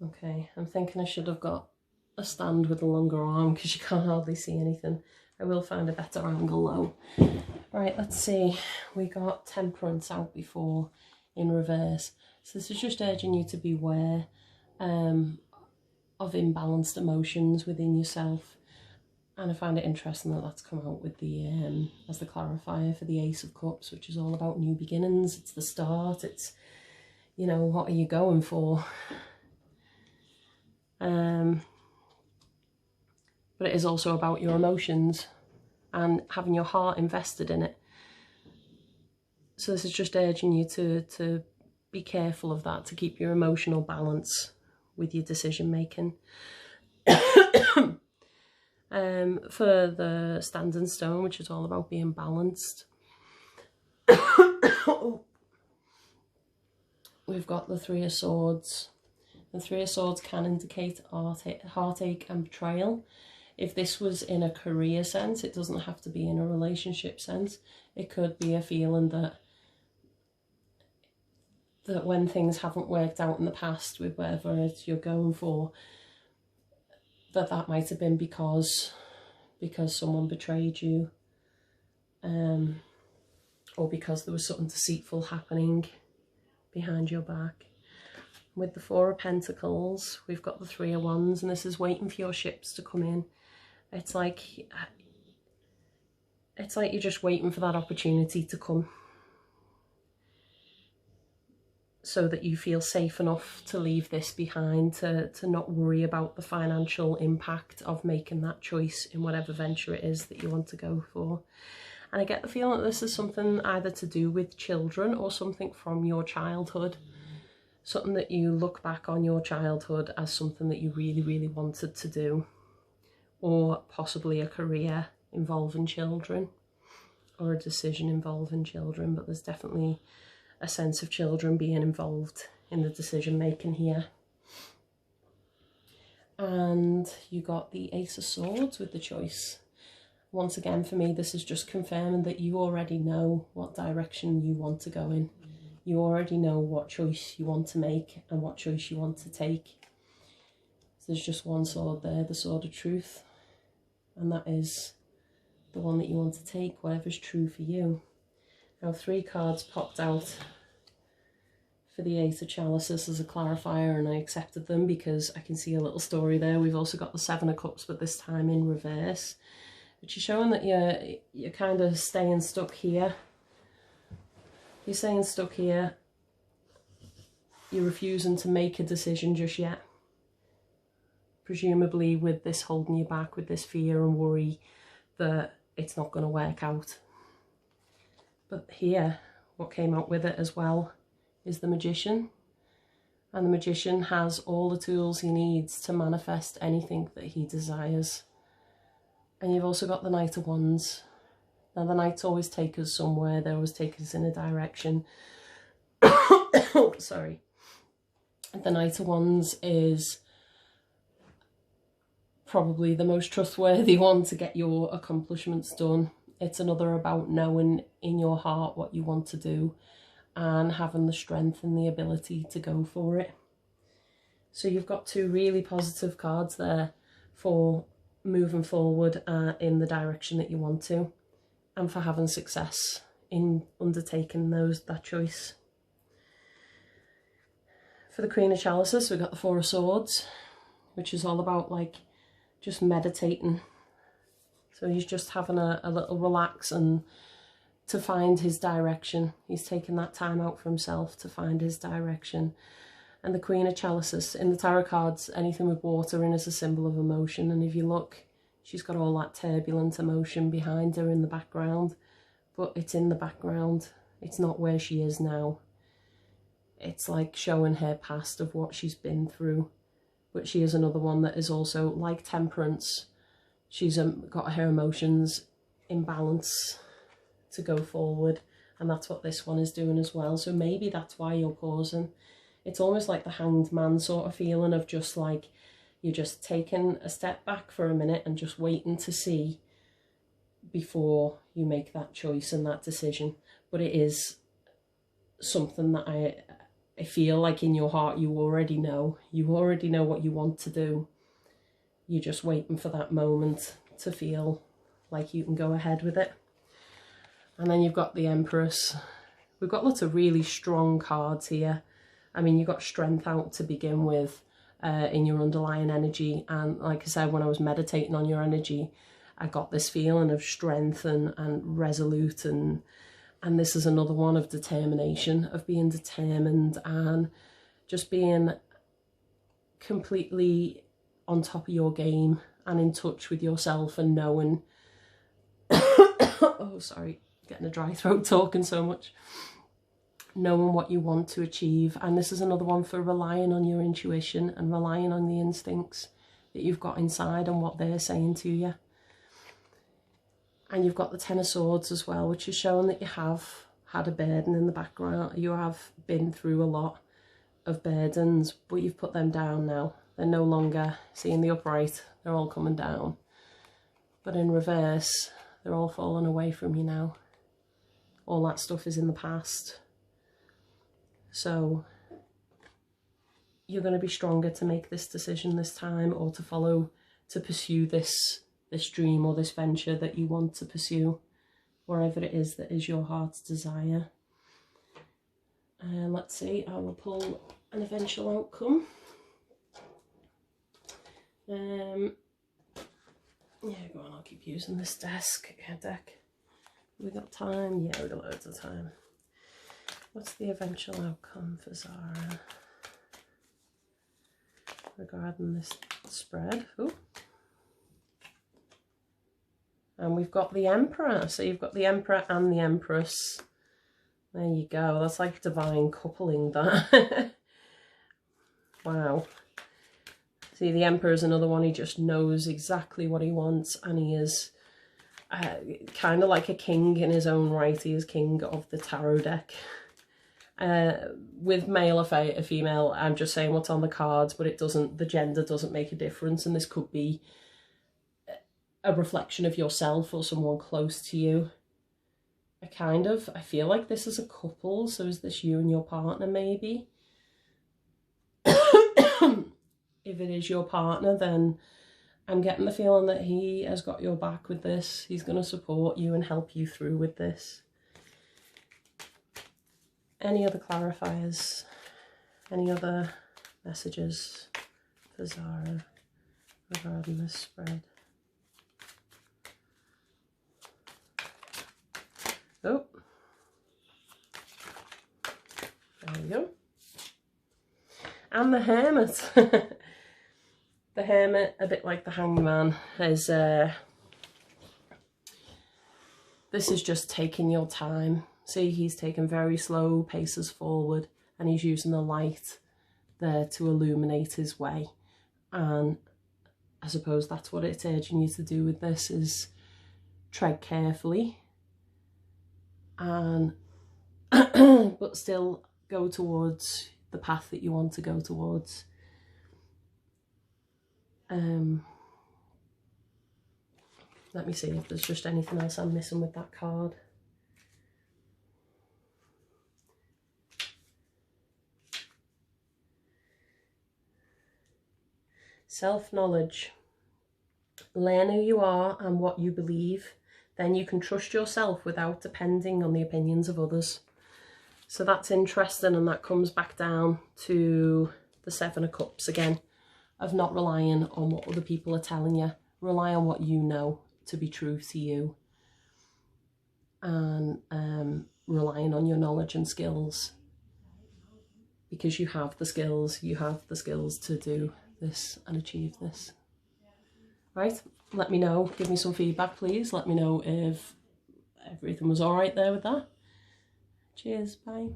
Okay, I'm thinking I should have got a stand with a longer arm because you can't hardly see anything. I will find a better angle though. Right, let's see. We got Temperance out before in reverse. So this is just urging you to beware of imbalanced emotions within yourself. And I find it interesting that that's come out with the as the clarifier for the Ace of Cups, which is all about new beginnings. It's the start. It's, you know, what are you going for? But it is also about your emotions and having your heart invested in it. So this is just urging you to be careful of that, to keep your emotional balance with your decision making. For the Standing Stone, which is all about being balanced, we've got the Three of Swords. The Three of Swords can indicate heartache and betrayal. If this was in a career sense, it doesn't have to be in a relationship sense. It could be a feeling that when things haven't worked out in the past with whatever it is you're going for, that might have been because someone betrayed you, or because there was something deceitful happening behind your back. With the Four of Pentacles, we've got the Three of Wands, and this is waiting for your ships to come in. It's like you're just waiting for that opportunity to come, so that you feel safe enough to leave this behind, to not worry about the financial impact of making that choice in whatever venture it is that you want to go for. And I get the feeling that this is something either to do with children or something from your childhood. Something that you look back on your childhood as something that you really, really wanted to do. Or possibly a career involving children, or a decision involving children. But there's definitely a sense of children being involved in the decision making here. And you got the Ace of Swords with the choice. Once again, for me, this is just confirming that you already know what direction you want to go in. You already know what choice you want to make and what choice you want to take. So there's just one sword there, the Sword of Truth. And that is the one that you want to take, whatever's true for you. Now 3 cards popped out for the Eight of Chalices as a clarifier, and I accepted them because I can see a little story there. We've also got the Seven of Cups, but this time in reverse, which is showing that you're kind of staying stuck here. You're staying stuck here. You're refusing to make a decision just yet. Presumably with this holding you back, with this fear and worry that it's not going to work out. But here, what came out with it as well is the Magician. And the Magician has all the tools he needs to manifest anything that he desires. And you've also got the Knight of Wands. Now the Knights always take us somewhere, they always take us in a direction. Oh, sorry. The Knight of Wands is probably the most trustworthy one to get your accomplishments done. It's another about knowing in your heart what you want to do and having the strength and the ability to go for it. So you've got 2 really positive cards there for moving forward in the direction that you want to, and for having success in undertaking that choice. For the Queen of Chalices, we've got the Four of Swords, which is all about like just meditating. So he's just having a little relax and to find his direction. He's taking that time out for himself to find his direction. And the Queen of Chalices, in the tarot cards, anything with water in is a symbol of emotion. And if you look, she's got all that turbulent emotion behind her in the background. But it's in the background. It's not where she is now. It's like showing her past of what she's been through. But she is another one that is also like Temperance. She's got her emotions in balance to go forward. And that's what this one is doing as well. So maybe that's why you're pausing. It's almost like the Hanged Man sort of feeling of just like, you're just taking a step back for a minute and just waiting to see before you make that choice and that decision. But it is something that I feel like in your heart you already know what you want to do. You're just waiting for that moment to feel like you can go ahead with it. And then you've got the Empress. We've got lots of really strong cards here. I mean, you've got strength out to begin with in your underlying energy. And like I said, when I was meditating on your energy, I got this feeling of strength and resolute, and this is another one of determination, of being determined and just being completely on top of your game and in touch with yourself and knowing oh sorry, getting a dry throat talking so much, knowing what you want to achieve. And this is another one for relying on your intuition and relying on the instincts that you've got inside and what they're saying to you. And you've got the Ten of Swords as well, which is showing that you have had a burden in the background. You have been through a lot of burdens, but you've put them down now. They're no longer, see in the upright, they're all coming down. But in reverse, they're all falling away from you now. All that stuff is in the past. So you're going to be stronger to make this decision this time, or to pursue this dream or this venture that you want to pursue, wherever it is that is your heart's desire. And let's see, I will pull an eventual outcome. Yeah, go on, I'll keep using this deck. We got time? Yeah, we got loads of time. What's the eventual outcome for Zara regarding this spread? Ooh. And we've got the Emperor. So you've got the Emperor and the Empress. There you go. That's like divine coupling, that. Wow. See, the Emperor is another one. He just knows exactly what he wants, and he is kind of like a king in his own right. He is king of the tarot deck. With male or female, I'm just saying what's on the cards, but the gender doesn't make a difference, and this could be a reflection of yourself or someone close to you. I feel like this is a couple, so is this you and your partner maybe? If it is your partner, then I'm getting the feeling that he has got your back with this. He's going to support you and help you through with this. Any other clarifiers? Any other messages for Zara regarding this spread? Oh, there we go. And the Hermit. The Hermit, a bit like the Hangman, is this is just taking your time. See, he's taking very slow paces forward, and he's using the light there to illuminate his way. And I suppose that's what it's urging you to do with this, is tread carefully and but still go towards the path that you want to go towards. Let me see if there's just anything else I'm missing with that card. Self-knowledge. Learn who you are and what you believe. Then you can trust yourself without depending on the opinions of others. So that's interesting, and that comes back down to the Seven of Cups again, of not relying on what other people are telling you. Rely on what you know to be true to you, and relying on your knowledge and skills, because you have the skills to do this and achieve this. Right, let me know, give me some feedback please, let me know if everything was all right there with that. Cheers, bye.